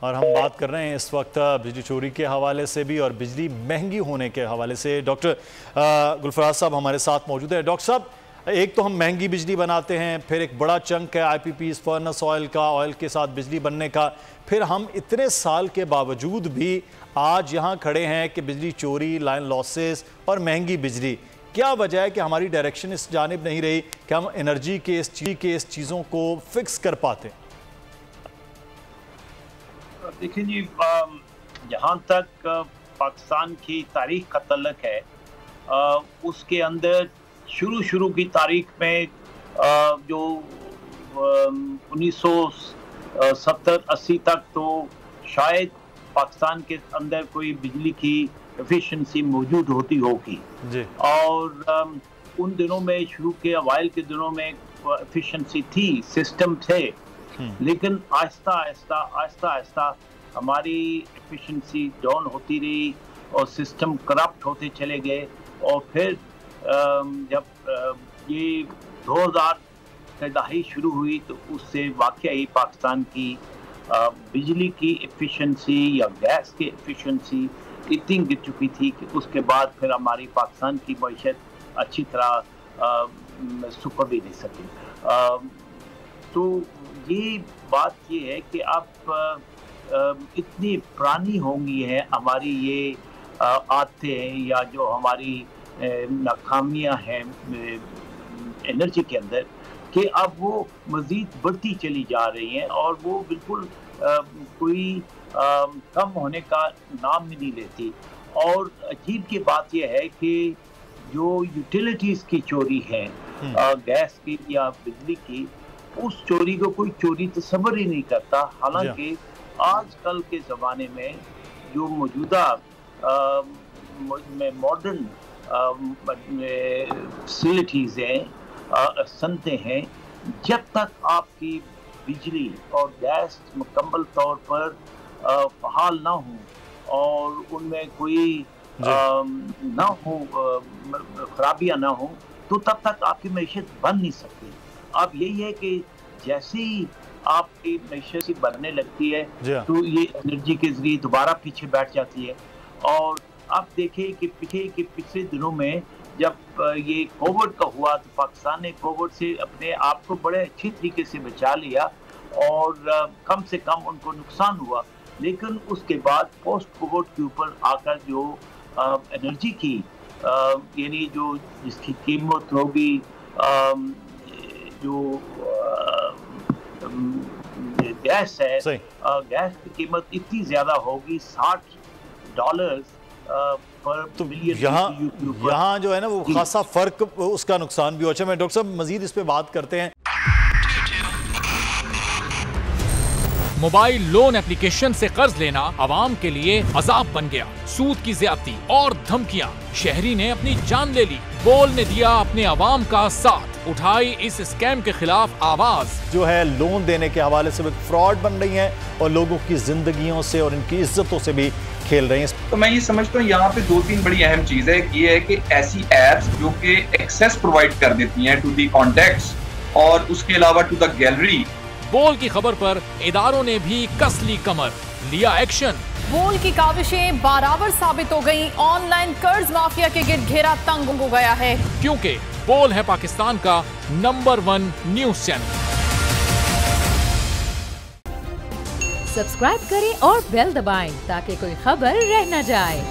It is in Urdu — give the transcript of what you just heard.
اور ہم بات کر رہے ہیں اس وقت بجلی چوری کے حوالے سے بھی اور بجلی مہنگی ہونے کے حوالے سے۔ ڈاکٹر گلفراز صاحب ہمارے ساتھ موجود ہیں۔ ڈاکٹر صاحب، ایک تو ہم مہنگی بجلی بناتے ہیں، پھر ایک بڑا چنک ہے IPPs فرنس آئل کا، آئل کے ساتھ بجلی بننے کا، پھر ہم اتنے سال کے باوجود بھی آج یہاں کھڑے ہیں کہ بجلی چوری، لائن لاسز اور مہنگی بجلی۔ کیا وجہ ہے کہ ہماری ڈائریکشن اس جانب نہیں رہی کہ ہم انرجی کے اس چیزوں کو فکس کر پاتے ہیں؟ دیکھیں جی، جہاں تک پاکستان کی تاریخ کا تعلق ہے، اس کے اندر شروع کی تاریخ میں جو 1970-80 تک تو شاید پاکستان کے اندر کوئی بجلی کی ایفیشنسی موجود ہوتی ہوگی جی۔ اور ان دنوں میں شروع کے اوائل کے دنوں میں ایفیشنسی تھی، سسٹم تھے، لیکن آہستہ آہستہ ہماری ایفیشنسی ڈاؤن ہوتی رہی اور سسٹم کرپٹ ہوتے چلے گئے، اور پھر جب یہ 2000 کی دہائی شروع ہوئی تو اس سے واقعی پاکستان کی بجلی کی ایفیشنسی یا گیس کی ایفیشنسی اتنی گر چکی تھی کہ اس کے بعد پھر ہماری پاکستان کی معیشت اچھی طرح سپر بھی نہیں سکی۔ تو یہ بات یہ ہے کہ اب اتنی پرانی ہونگی ہیں ہماری یہ عادتیں یا جو ہماری ناکامیاں ہیں انرجی کے اندر، کہ اب وہ مزید بڑھتی چلی جا رہی ہیں اور وہ بالکل کوئی کم ہونے کا نام ہی نہیں لیتی۔ اور عجیب کی بات یہ ہے کہ جو یوٹیلیٹیز کی چوری ہے، گیس کی یا بجلی کی، اس چوری کو کوئی چوری تصور ہی نہیں کرتا، حالانکہ آج کل کے زمانے میں جو موجودہ ماڈرن فیسلٹیز ہیں، صنعتیں ہیں، جب تک آپ کی بجلی اور گیس مکمل طور پر فعال نہ ہوں اور ان میں کوئی نہ ہو، خرابیاں نہ ہوں، تو تب تک آپ کی معیشت بن نہیں سکتی۔ اب یہی ہے کہ جیسے ہی آپ کی معیشت بڑھنے لگتی ہے تو یہ انرجی کے ذریعے دوبارہ پیچھے بیٹھ جاتی ہے۔ اور اب دیکھیں کہ پچھلے دنوں میں جب یہ کووڈ کا ہوا تو پاکستان نے کووڈ سے اپنے آپ کو بڑے اچھی طریقے سے بچا لیا اور کم سے کم ان کو نقصان ہوا، لیکن اس کے بعد پوسٹ کووڈ کے اوپر آ کر جو انرجی کی یعنی جو جس کی قیمت ہوگی، جو گیس ہے، گیس کی قیمت اتنی زیادہ ہوگی، $60 پر ملین۔ یہاں جو ہے نا وہ خاصا فرق، اس کا نقصان بھی ہو۔ اچھا، میں ڈاکٹر صاحب مزید اس پہ بات کرتے ہیں۔ موبائل لون اپلیکیشن سے قرض لینا عوام کے لیے عذاب بن گیا۔ سود کی زیادتی اور دھمکیاں، شہری نے اپنی جان لے لی۔ بول نے دیا اپنے عوام کا ساتھ، اٹھائی اس اسکیم کے خلاف آواز۔ جو ہے لون دینے کے حوالے سے فراڈ بن رہی ہیں اور لوگوں کی زندگیوں سے اور ان کی عزتوں سے بھی کھیل رہی ہیں۔ تو میں یہ سمجھتا ہوں یہاں پہ 2-3 بڑی اہم چیز ہے۔ یہ ہے کہ ایسی ایپس جو کہ ایکسیس پرووائڈ کر دیتی ہیں ٹو دی کانٹیکٹس اور اس کے علاوہ ٹو دا گیلری۔ بول کی خبر پر اداروں نے بھی کس لی کمر، لیا ایکشن۔ بول کی کاوشیں برابر ثابت ہو گئیں، آن لائن قرض مافیا کے گرد گھیرا تنگ ہو گیا ہے، کیونکہ بول ہے پاکستان کا نمبر 1 نیوز چینل۔ سبسکرائب کریں اور بیل دبائیں تاکہ کوئی خبر رہ نہ جائے۔